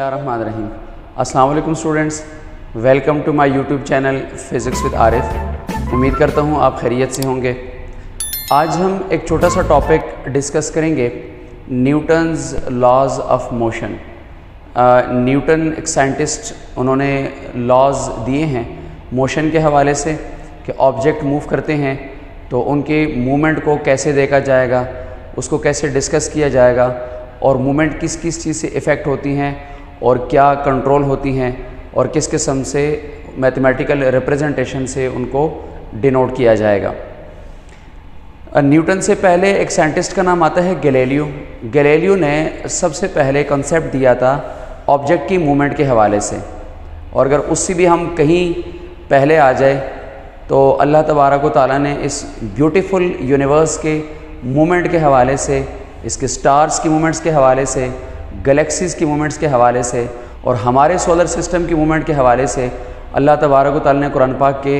बिस्मिल्लाहिर्रहमानिर्रहीम। अस्सलाम वालेकुम students, welcome to my YouTube channel physics with Arif. उम्मीद करता हूँ आप खैरियत से होंगे। आज हम एक छोटा सा टॉपिक डिस्कस करेंगे, Newton's laws of motion. Newton एक साइंटिस्ट, उन्होंने लॉज दिए हैं मोशन के हवाले से कि ऑब्जेक्ट मूव करते हैं तो उनके मूवमेंट को कैसे देखा जाएगा, उसको कैसे डिस्कस किया जाएगा और मूवमेंट किस किस चीज़ से इफ़ेक्ट होती हैं और क्या कंट्रोल होती हैं और किस किस्म से मैथमेटिकल रिप्रेजेंटेशन से उनको डिनोट किया जाएगा। न्यूटन से पहले एक साइंटिस्ट का नाम आता है गैलीलियो। गैलीलियो ने सबसे पहले कॉन्सेप्ट दिया था ऑब्जेक्ट की मूवमेंट के हवाले से, और अगर उससे भी हम कहीं पहले आ जाए तो अल्लाह तबारक व तआला ने इस ब्यूटीफुल यूनिवर्स के मूवमेंट के हवाले से, इसके स्टार्स की मूवमेंट्स के हवाले से, गैलेक्सीज़ की मूवमेंट्स के हवाले से और हमारे सोलर सिस्टम की मूवमेंट के हवाले से अल्लाह तबारक व तआला ने कुरान पाक के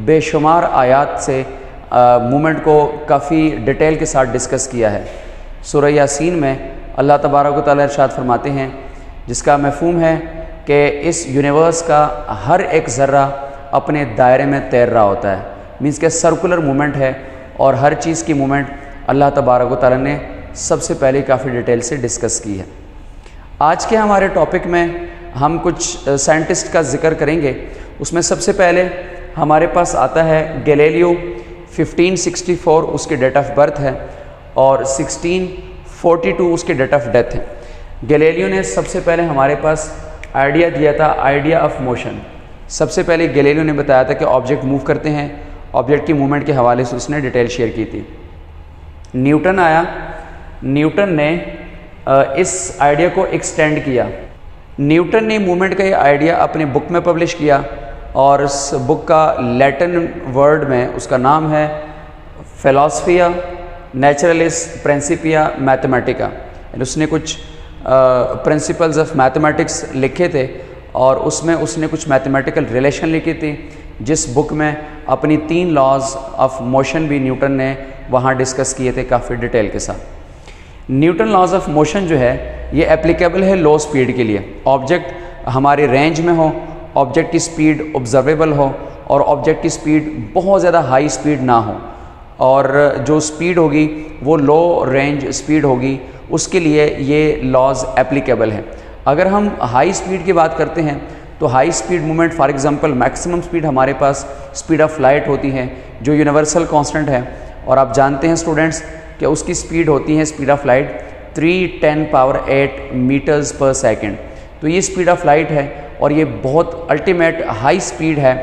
बेशुमार आयात से मूवमेंट को काफ़ी डिटेल के साथ डिस्कस किया है। सूरह यासीन में अल्लाह तबारक व तआला इरशाद फरमाते हैं, जिसका मफ़हूम है कि इस यूनिवर्स का हर एक ज़र्रा अपने दायरे में तैर रहा होता है, मीन्स के सर्कुलर मूवमेंट है और हर चीज़ की मूवमेंट अल्लाह तबारक व तआला ने सबसे पहले काफ़ी डिटेल से डिस्कस की है। आज के हमारे टॉपिक में हम कुछ साइंटिस्ट का जिक्र करेंगे। उसमें सबसे पहले हमारे पास आता है गैलीलियो। 1564 उसकी डेट ऑफ बर्थ है और 1642 उसकी डेट ऑफ डेथ है। गैलीलियो ने सबसे पहले हमारे पास आइडिया दिया था, आइडिया ऑफ मोशन। सबसे पहले गैलीलियो ने बताया था कि ऑब्जेक्ट मूव करते हैं, ऑब्जेक्ट की मूवमेंट के हवाले से उसने डिटेल शेयर की थी। न्यूटन आया, न्यूटन ने इस आइडिया को एक्सटेंड किया। न्यूटन ने मूवमेंट का ये आइडिया अपने बुक में पब्लिश किया और इस बुक का लैटिन वर्ड में उसका नाम है फिलॉसफिया नेचुरलिस प्रिंसिपिया मैथमेटिका। उसने कुछ प्रिंसिपल्स ऑफ मैथमेटिक्स लिखे थे और उसमें उसने कुछ मैथमेटिकल रिलेशन लिखी थी, जिस बुक में अपनी 3 लॉज ऑफ मोशन भी न्यूटन ने वहाँ डिस्कस किए थे काफ़ी डिटेल के साथ। न्यूटन लॉज ऑफ मोशन जो है ये एप्लीकेबल है लो स्पीड के लिए। ऑब्जेक्ट हमारे रेंज में हो, ऑब्जेक्ट की स्पीड ऑब्जर्वेबल हो और ऑब्जेक्ट की स्पीड बहुत ज़्यादा हाई स्पीड ना हो, और जो स्पीड होगी वो लो रेंज स्पीड होगी, उसके लिए ये लॉज एप्लीकेबल है। अगर हम हाई स्पीड की बात करते हैं तो high speed movement, for example maximum speed हमारे पास स्पीड ऑफ लाइट होती है जो यूनिवर्सल कांस्टेंट है, और आप जानते हैं स्टूडेंट्स कि उसकी स्पीड होती है स्पीड ऑफ लाइट 3×10⁸ मीटर्स पर सेकंड। तो ये स्पीड ऑफ लाइट है और ये बहुत अल्टीमेट हाई स्पीड है,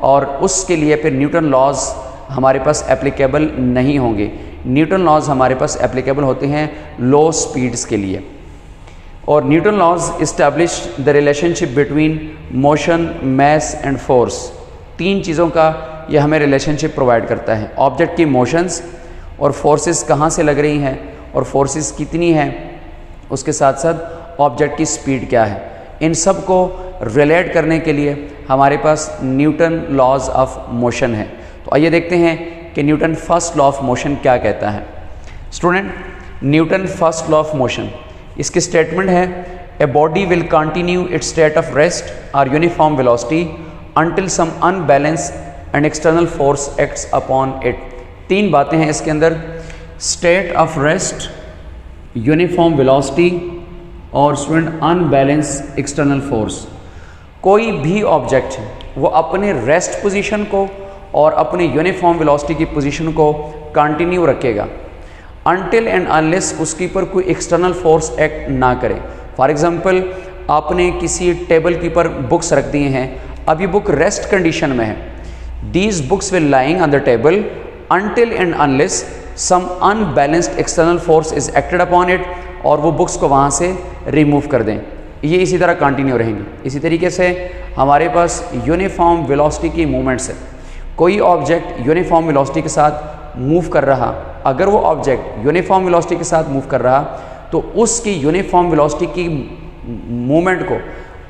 और उसके लिए फिर न्यूटन लॉज हमारे पास एप्लीकेबल नहीं होंगे। न्यूटन लॉज हमारे पास एप्लीकेबल होते हैं लो स्पीड्स के लिए। और Newton laws establish the relationship between motion, mass and force. 3 चीज़ों का ये हमें रिलेशनशिप प्रोवाइड करता है। ऑब्जेक्ट की मोशंस और फोर्सेस कहाँ से लग रही हैं और फोर्सेस कितनी हैं, उसके साथ साथ ऑब्जेक्ट की स्पीड क्या है, इन सब को रिलेट करने के लिए हमारे पास न्यूटन लॉज ऑफ मोशन है। तो आइए देखते हैं कि Newton first law of motion क्या कहता है। Student, Newton first law of motion, इसकी स्टेटमेंट है, a body will continue its state of rest और uniform velocity until some unbalance and external force acts upon it. 3 बातें हैं इसके अंदर, state of rest, uniform velocity और student unbalance external force. कोई भी ऑब्जेक्ट है वो अपने रेस्ट पोजीशन को और अपने यूनिफॉर्म वेलोसिटी की पोजीशन को कंटिन्यू रखेगा अनटिल एंड अनलेस उसके ऊपर कोई एक्सटर्नल फोर्स एक्ट ना करे। फॉर एग्जांपल, आपने किसी टेबल के ऊपर बुक्स रख दिए हैं, अब ये बुक रेस्ट कंडीशन में है। These books will lying on the table until and unless some unbalanced external force is acted upon it, और वो बुक्स को वहाँ से रिमूव कर दें। ये इसी तरह कंटिन्यू रहेंगे। इसी तरीके से हमारे पास यूनिफॉर्म वेलोसिटी की मूवमेंट्स है। कोई ऑब्जेक्ट यूनिफॉर्म वेलोसिटी के साथ मूव कर रहा, अगर वो ऑब्जेक्ट यूनिफॉर्म वेलोसिटी के साथ मूव कर रहा तो उसकी यूनिफॉर्म वेलोसिटी की मूवमेंट को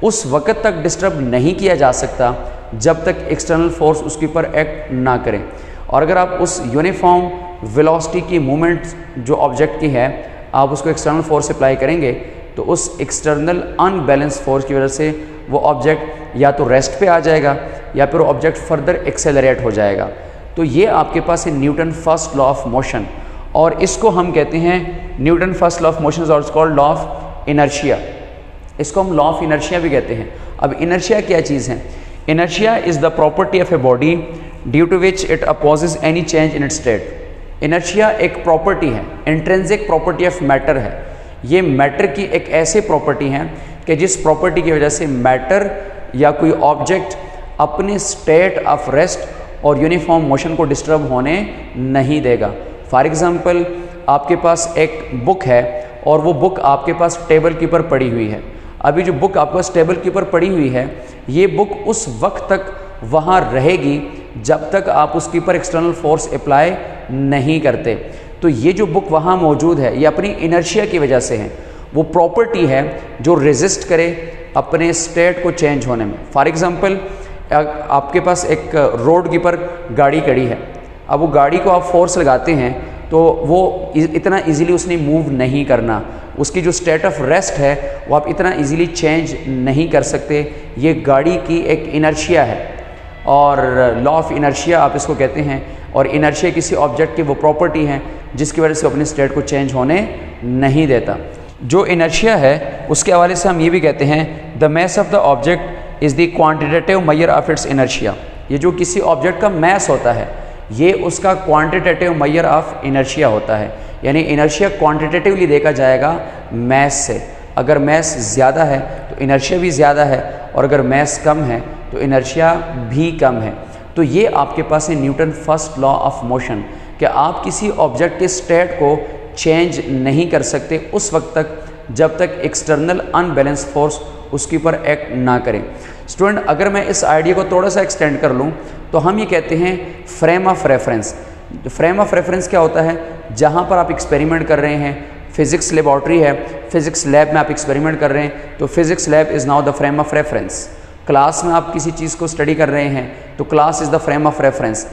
उस वक्त तक डिस्टर्ब नहीं किया जा सकता जब तक एक्सटर्नल फोर्स उसके ऊपर एक्ट ना करें। और अगर आप उस यूनिफॉर्म वेलोसिटी की मूवमेंट जो ऑब्जेक्ट की है आप उसको एक्सटर्नल फोर्स अप्लाई करेंगे तो उस एक्सटर्नल अनबैलेंस फोर्स की वजह से वो ऑब्जेक्ट या तो रेस्ट पे आ जाएगा या फिर ऑब्जेक्ट फर्दर एक्सेलरेट हो जाएगा। तो ये आपके पास है Newton first law of motion, और इसको हम कहते हैं Newton first law of motion और कॉल्ड लॉ ऑफ इनर्शिया। इसको हम लॉ ऑफ इनर्शिया भी कहते हैं। अब इनर्शिया क्या चीज़ है? Inertia is the property of a body due to which it opposes any change in its state. Inertia एक प्रॉपर्टी है, इंट्रिंसिक प्रॉपर्टी ऑफ मैटर है। ये मैटर की एक ऐसी प्रॉपर्टी है कि जिस प्रॉपर्टी की वजह से मैटर या कोई ऑब्जेक्ट अपने स्टेट ऑफ रेस्ट और यूनिफॉर्म मोशन को डिस्टर्ब होने नहीं देगा। फॉर एग्ज़ाम्पल, आपके पास एक बुक है और वो बुक आपके पास टेबल के ऊपर पड़ी हुई है। अभी जो बुक आपके पास टेबल के ऊपर पड़ी हुई है, ये बुक उस वक्त तक वहाँ रहेगी जब तक आप उसके ऊपर एक्सटर्नल फोर्स अप्लाई नहीं करते। तो ये जो बुक वहाँ मौजूद है, ये अपनी इनर्शिया की वजह से है। वो प्रॉपर्टी है जो रेजिस्ट करे अपने स्टेट को चेंज होने में। फॉर एग्ज़ाम्पल, आपके पास एक रोड के ऊपर गाड़ी खड़ी है। अब वो गाड़ी को आप फोर्स लगाते हैं तो वो इतना इजीली उसने मूव नहीं करना। उसकी जो स्टेट ऑफ रेस्ट है वो आप इतना इजीली चेंज नहीं कर सकते। ये गाड़ी की एक इनर्शिया है और लॉ ऑफ इनर्शिया आप इसको कहते हैं। और इनर्शिया किसी ऑब्जेक्ट की वो प्रॉपर्टी है जिसकी वजह से अपने स्टेट को चेंज होने नहीं देता। जो इनर्शिया है उसके हवाले से हम ये भी कहते हैं the mass of the object is the quantitative measure of its inertia. ये जो किसी ऑब्जेक्ट का मैस होता है ये उसका क्वांटिटेटिव मेजर ऑफ इनर्शिया होता है। यानी इनर्शिया क्वांटिटेटिवली देखा जाएगा मैस से। अगर मैस ज़्यादा है तो इनर्शिया भी ज़्यादा है, और अगर मैस कम है तो इनर्शिया भी कम है। तो ये आपके पास है Newton first law of motion कि आप किसी ऑब्जेक्ट के स्टेट को चेंज नहीं कर सकते उस वक्त तक जब तक एक्सटर्नल अनबैलेंस फोर्स उसके ऊपर एक्ट ना करें। स्टूडेंट, अगर मैं इस आइडिया को थोड़ा सा एक्सटेंड कर लूँ तो हम ये कहते हैं frame of reference. Frame of reference क्या होता है? जहाँ पर आप एक्सपेरिमेंट कर रहे हैं, फिज़िक्स लेबॉर्ट्री है, फिज़िक्स लैब में आप एक्सपेरिमेंट कर रहे हैं, तो physics lab is now the frame of reference. Class में आप किसी चीज़ को स्टडी कर रहे हैं तो class is the frame of reference.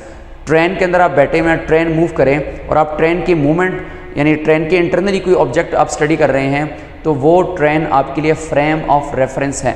Train के अंदर आप बैठे हुए हैं, ट्रेन मूव करें और आप ट्रेन की मूवमेंट यानी ट्रेन के इंटरनली कोई ऑब्जेक्ट आप स्टडी कर रहे हैं तो वो ट्रेन आपके लिए फ्रेम ऑफ रेफरेंस है।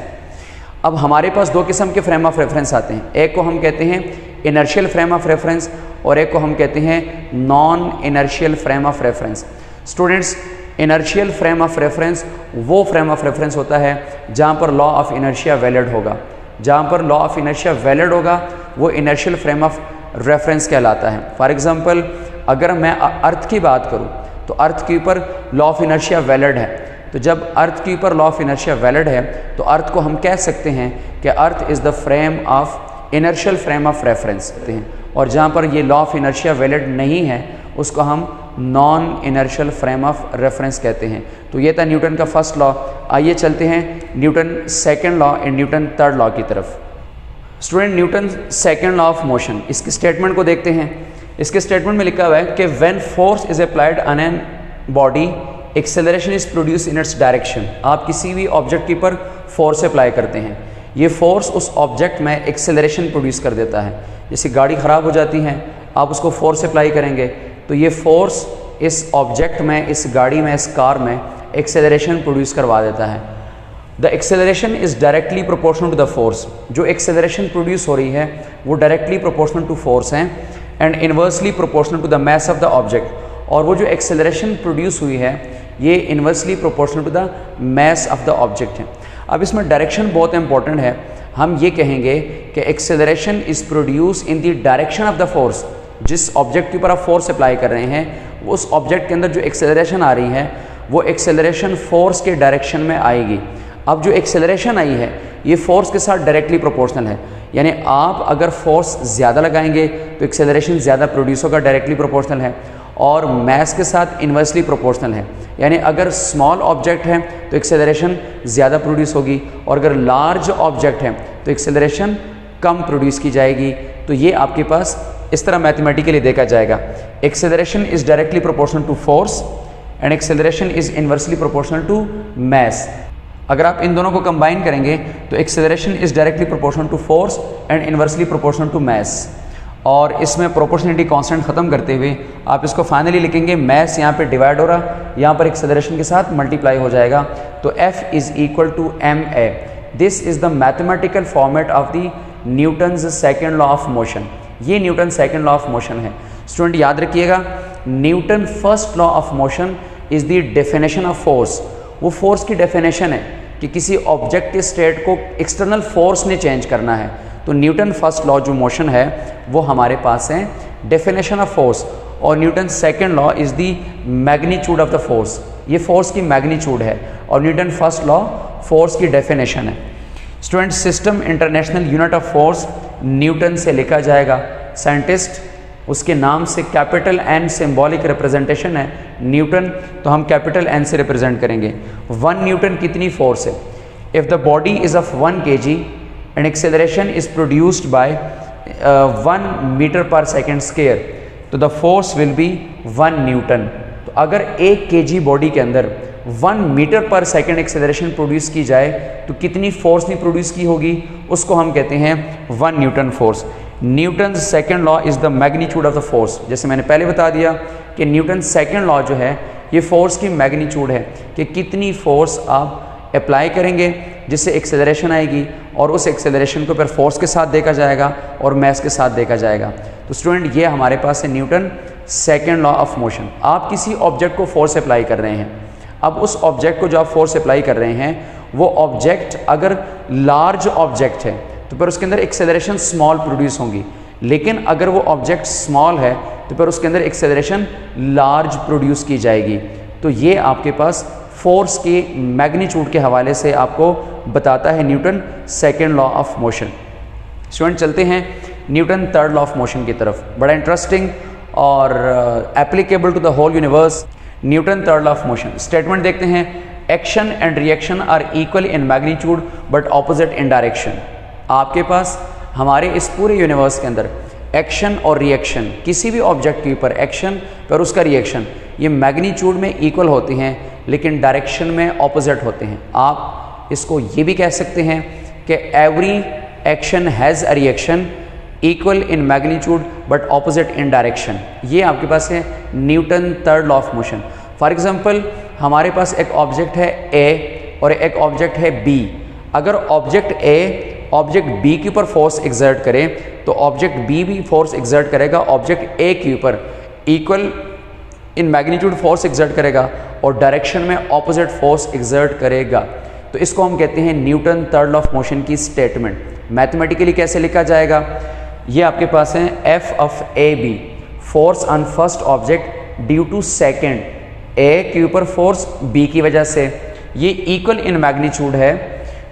अब हमारे पास दो किस्म के फ्रेम ऑफ रेफरेंस आते हैं। एक को हम कहते हैं इनर्शियल फ्रेम ऑफ रेफरेंस और एक को हम कहते हैं non inertial frame of reference. Students, inertial frame of reference वो फ्रेम ऑफ रेफरेंस होता है जहाँ पर लॉ ऑफ इनर्शिया वैलिड होगा। जहाँ पर लॉ ऑफ इनर्शिया वैलिड होगा वो इनर्शियल फ्रेम ऑफ रेफरेंस कहलाता है। फॉर एग्जांपल, अगर मैं अर्थ की बात करूँ तो अर्थ के ऊपर लॉ ऑफ इनर्शिया वैलिड है। तो जब अर्थ के ऊपर लॉ ऑफ इनर्शिया वैलिड है तो अर्थ को हम कह सकते हैं कि earth is the frame of inertial frame of reference कहते हैं। और जहाँ पर ये लॉ ऑफ इनर्शिया वैलिड नहीं है उसको हम non inertial frame of reference कहते हैं। तो ये था न्यूटन का फर्स्ट लॉ। आइए चलते हैं Newton second law and Newton third law की तरफ। Student, Newton second law of motion, इसके स्टेटमेंट को देखते हैं। इसके स्टेटमेंट में लिखा हुआ है कि when force is applied on an body acceleration is produce in its direction. आप किसी भी ऑब्जेक्ट के ऊपर फोर्स अप्लाई करते हैं, ये फोर्स उस ऑब्जेक्ट में एक्सेलरेशन प्रोड्यूस कर देता है। जैसे गाड़ी ख़राब हो जाती है, आप उसको फोर्स अप्लाई करेंगे तो ये फोर्स इस ऑब्जेक्ट में, इस गाड़ी में, इस कार में एक्सेलरेशन प्रोड्यूस करवा देता है। The acceleration is directly proportional to the force. जो एक्सेलरेशन प्रोड्यूस हो रही है वो डायरेक्टली प्रोपोर्शनल टू फोर्स हैं and inversely proportional to the mass of the object. और वो जो एक्सेलरेशन प्रोड्यूस हुई है ये inversely proportional to the mass of the object है। अब इसमें डायरेक्शन बहुत इंपॉर्टेंट है। हम ये कहेंगे कि acceleration is produce in the direction of the force. जिस ऑब्जेक्ट के ऊपर आप फोर्स अप्लाई कर रहे हैं उस ऑब्जेक्ट के अंदर जो एक्सेलरेशन आ रही है वो एक्सेलरेशन फोर्स के डायरेक्शन में आएगी। अब जो एक्सेलरेशन आई है ये फोर्स के साथ डायरेक्टली प्रोपोर्शनल है। यानी आप अगर फोर्स ज़्यादा लगाएंगे तो एक्सेलरेशन ज़्यादा प्रोड्यूस होगा, डायरेक्टली प्रोपोर्शनल है, और मास के साथ इन्वर्सली प्रोपोर्शनल है। यानी अगर स्मॉल ऑब्जेक्ट है तो एक्सेलरेशन ज़्यादा प्रोड्यूस होगी और अगर लार्ज ऑब्जेक्ट है तो एक्सेलरेशन कम प्रोड्यूस की जाएगी। तो ये आपके पास इस तरह मैथमेटिकली देखा जाएगा। Acceleration is directly proportional to force and acceleration is inversely proportional to mass. अगर आप इन दोनों को कंबाइन करेंगे तो acceleration is directly proportional to force and inversely proportional to mass. और इसमें प्रोपोर्शनलिटी कांस्टेंट ख़त्म करते हुए आप इसको फाइनली लिखेंगे, मैस यहाँ पे डिवाइड हो रहा, यहाँ पर एक्सेलरेशन के साथ मल्टीप्लाई हो जाएगा, तो F is equal to ma। This is the mathematical format of the Newton's second law of motion. ये Newton second law of motion है। स्टूडेंट याद रखिएगा, Newton first law of motion is the definition of force. वो force की definition है कि किसी object के स्टेट को एक्सटर्नल फोर्स ने चेंज करना है। तो न्यूटन फर्स्ट लॉ जो मोशन है वो हमारे पास है डेफिनेशन ऑफ फोर्स, और Newton second law is the magnitude of the force. ये फोर्स की मैग्नीट्यूड है, और न्यूटन फर्स्ट लॉ फोर्स की डेफिनेशन है। Student, system international unit of force Newton से लिखा जाएगा। साइंटिस्ट उसके नाम से कैपिटल एन सिंबॉलिक रिप्रेजेंटेशन है न्यूटन, तो हम कैपिटल एन से रिप्रेजेंट करेंगे। 1 न्यूटन कितनी फोर्स है? If the body is of 1 kg and acceleration is produced by 1 metre per second square, तो the force will be 1 Newton. तो अगर 1 kg बॉडी के अंदर 1 metre per second acceleration produce की जाए तो कितनी फोर्स नहीं प्रोड्यूस की होगी, उसको हम कहते हैं 1 Newton force. Newton second law is the magnitude of the force. जैसे मैंने पहले बता दिया कि न्यूटन सेकेंड लॉ जो है ये फोर्स की मैग्नीट्यूड है कि कितनी फोर्स आप अप्लाई करेंगे जिससे एक्सेलरेशन आएगी, और उस एक्सेलरेशन को फिर फोर्स के साथ देखा जाएगा और मैस के साथ देखा जाएगा। तो स्टूडेंट, ये हमारे पास है Newton second law of motion. आप किसी ऑब्जेक्ट को फोर्स अप्लाई कर रहे हैं, अब उस ऑब्जेक्ट को जो आप फोर्स अप्लाई कर रहे हैं वो ऑब्जेक्ट अगर लार्ज ऑब्जेक्ट है तो फिर उसके अंदर एक्सेलरेशन स्मॉल प्रोड्यूस होंगी, लेकिन अगर वो ऑब्जेक्ट स्मॉल है तो फिर उसके अंदर एक्सेलरेशन लार्ज प्रोड्यूस की जाएगी। तो ये आपके पास फोर्स के मैग्नीट्यूड के हवाले से आपको बताता है Newton second law of motion. Student, चलते हैं Newton third law of motion की तरफ। बड़ा इंटरेस्टिंग और applicable to the whole universe Newton third law of motion. Statement देखते हैं, action and reaction are equal in magnitude but opposite in direction. आपके पास हमारे इस पूरे यूनिवर्स के अंदर एक्शन और रिएक्शन, किसी भी ऑब्जेक्ट के ऊपर एक्शन और उसका रिएक्शन, ये मैग्नीट्यूड में इक्वल होते हैं लेकिन डायरेक्शन में ऑपोजिट होते हैं। आप इसको ये भी कह सकते हैं कि every action has a reaction equal in magnitude but opposite in direction. ये आपके पास है Newton third law of motion. For example, हमारे पास एक ऑब्जेक्ट है ए और एक ऑब्जेक्ट है बी। अगर ऑब्जेक्ट ए ऑब्जेक्ट बी के ऊपर फोर्स एक्सर्ट करे तो ऑब्जेक्ट बी भी फोर्स एक्सर्ट करेगा ऑब्जेक्ट ए के ऊपर, equal in magnitude force exert करेगा और डायरेक्शन में ऑपोजिट फोर्स एक्सर्ट करेगा। तो इसको हम कहते हैं Newton third law of motion की स्टेटमेंट। मैथमेटिकली कैसे लिखा जाएगा, ये आपके पास है F of A B, force on first object due to second, A के ऊपर फोर्स बी की वजह से, ये इक्वल इन मैग्नीट्यूड है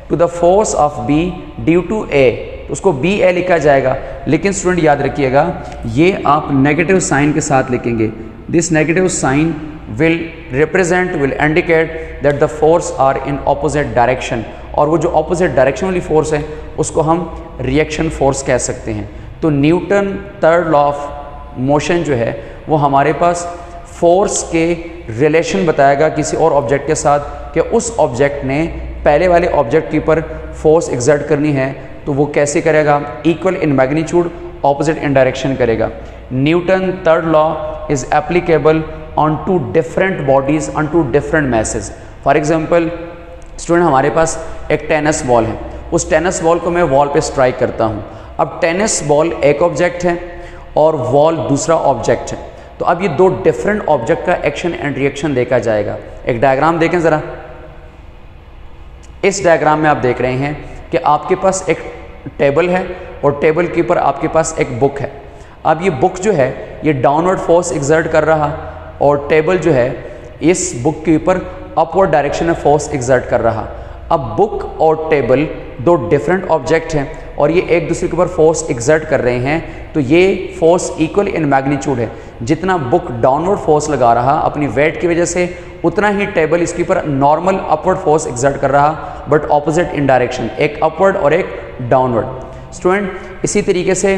to the force of B due to A, तो उसको बी ए लिखा जाएगा। लेकिन स्टूडेंट याद रखिएगा, ये आप नेगेटिव साइन के साथ लिखेंगे। This negative sign will represent, will indicate that the force are in opposite direction, और वो जो ऑपोजिट डायरेक्शन वाली फोर्स है उसको हम रिएक्शन फोर्स कह सकते हैं। तो Newton third law of motion जो है वो हमारे पास फोर्स के रिलेशन बताएगा किसी और ऑब्जेक्ट के साथ कि उस ऑब्जेक्ट ने पहले वाले ऑब्जेक्ट के ऊपर फोर्स एक्सर्ट करनी है तो वो कैसे करेगा, equal in magnitude opposite in direction करेगा। Newton third law is applicable on two different bodies on two different masses. For example student, हमारे पास एक टेनिस बॉल है, उस टेनिस बॉल को मैं वॉल पे स्ट्राइक करता हूँ। अब टेनिस बॉल एक ऑब्जेक्ट है और वॉल दूसरा ऑब्जेक्ट है, तो अब ये दो डिफरेंट ऑब्जेक्ट का एक्शन एंड रिएक्शन देखा जाएगा। एक डायग्राम देखें ज़रा। इस डायग्राम में आप देख रहे हैं कि आपके पास एक टेबल है और टेबल के ऊपर आपके पास एक बुक है। अब ये बुक जो है ये डाउनवर्ड फोर्स एक्सर्ट कर रहा और टेबल जो है इस बुक के ऊपर अपवर्ड डायरेक्शन में फोर्स एक्सर्ट कर रहा। अब बुक और टेबल दो डिफरेंट ऑब्जेक्ट हैं और ये एक दूसरे के ऊपर फोर्स एक्सर्ट कर रहे हैं, तो ये फोर्स इक्वल इन मैग्नीट्यूड है। जितना बुक डाउनवर्ड फोर्स लगा रहा अपनी वेट की वजह से, उतना ही टेबल इसके ऊपर नॉर्मल अपवर्ड फोर्स एक्सर्ट कर रहा, बट ऑपोजिट इन डायरेक्शन, एक अपवर्ड और एक डाउनवर्ड। स्टूडेंट, इसी तरीके से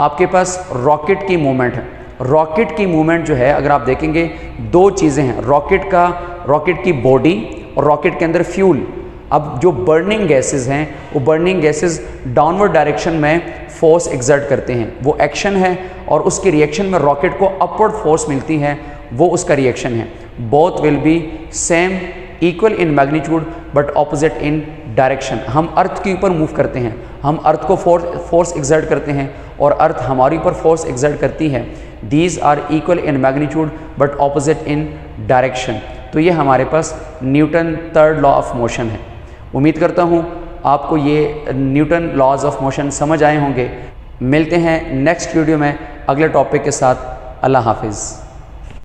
आपके पास रॉकेट की मूवमेंट है। रॉकेट की मूवमेंट जो है अगर आप देखेंगे, दो चीज़ें हैं, रॉकेट की बॉडी और रॉकेट के अंदर फ्यूल। अब जो बर्निंग गैसेस हैं वो बर्निंग गैसेस डाउनवर्ड डायरेक्शन में फोर्स एक्सर्ट करते हैं, वो एक्शन है, और उसके रिएक्शन में रॉकेट को अपवर्ड फोर्स मिलती है, वो उसका रिएक्शन है। Both will be same equal in magnitude but opposite in direction. हम अर्थ के ऊपर मूव करते हैं, हम अर्थ को फोर्स एक्सर्ट करते हैं और अर्थ हमारे ऊपर फोर्स एक्सर्ट करती है। These are equal in magnitude but opposite in direction. तो ये हमारे पास Newton third law of motion है। उम्मीद करता हूँ आपको ये न्यूटन लॉज ऑफ मोशन समझ आए होंगे। मिलते हैं नेक्स्ट वीडियो में अगले टॉपिक के साथ। अल्लाह हाफिज़।